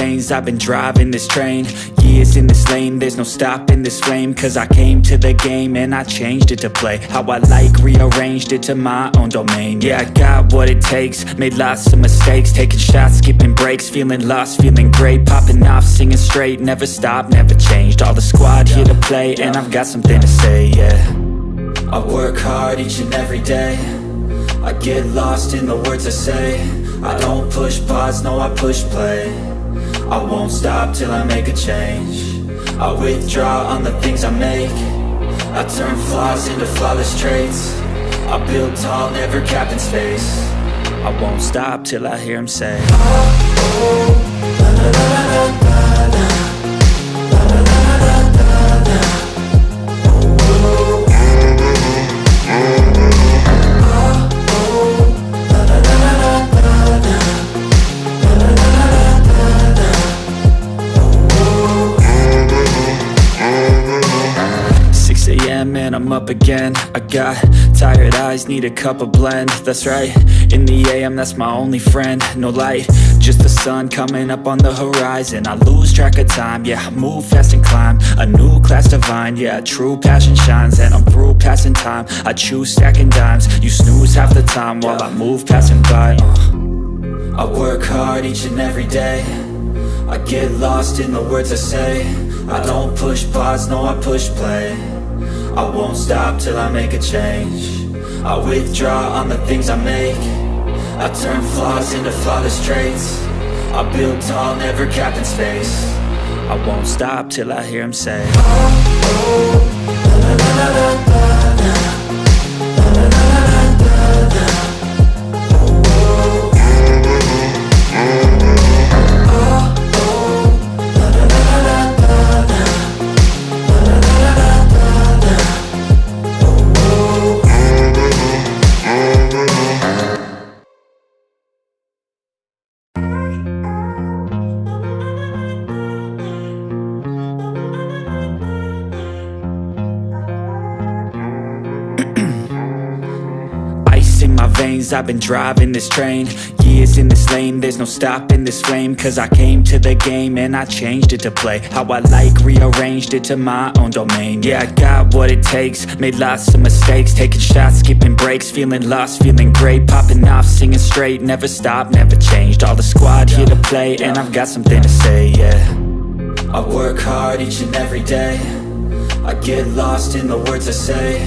veins, I've been driving this train. Years in this lane, there's no stopping this flame. Cause I came to the game and I changed it to play how I like, rearranged it to my own domain. Yeah, I got what it takes, made lots of mistakes, taking shots, skipping breaks, feeling lost, feeling great, popping off, singing straight, never stopped, never changed. All the squad here to play and I've got something to say, yeah. I work hard each and every day, I get lost in the words I say. I don't push pause, no I push play. I won't stop till I make a change. I withdraw on the things I make. I turn flaws into flawless traits. I build tall, never capped in space. I won't stop till I hear him say, oh, oh, la, la, la, la, la, la, la, la, la, la, la, la. And I'm up again. I got tired eyes, need a cup of blend. That's right, in the AM, that's my only friend. No light, just the sun coming up on the horizon. I lose track of time, yeah, I move fast and climb a new class divine, yeah, true passion shines. And I'm through passing time, I choose stacking dimes. You snooze half the time while I move passing by. I work hard each and every day, I get lost in the words I say. I don't push pause, no I push play. I won't stop till I make a change. I withdraw on the things I make. I turn flaws into flawless traits. I build tall, never capped in space. I won't stop till I hear him say, oh, oh, la, la, la, la, la, la, la, la, la, la, la, la, la. I've been driving this train, years in this lane, there's no stopping this flame. Cause I came to the game and I changed it to play how I like, rearranged it to my own domain. Yeah, I got what it takes, made lots of mistakes, taking shots, skipping breaks, feeling lost, feeling great, popping off, singing straight, never stopped, never changed. All the squad here to play and I've got something to say, yeah. I work hard each and every day, I get lost in the words I say.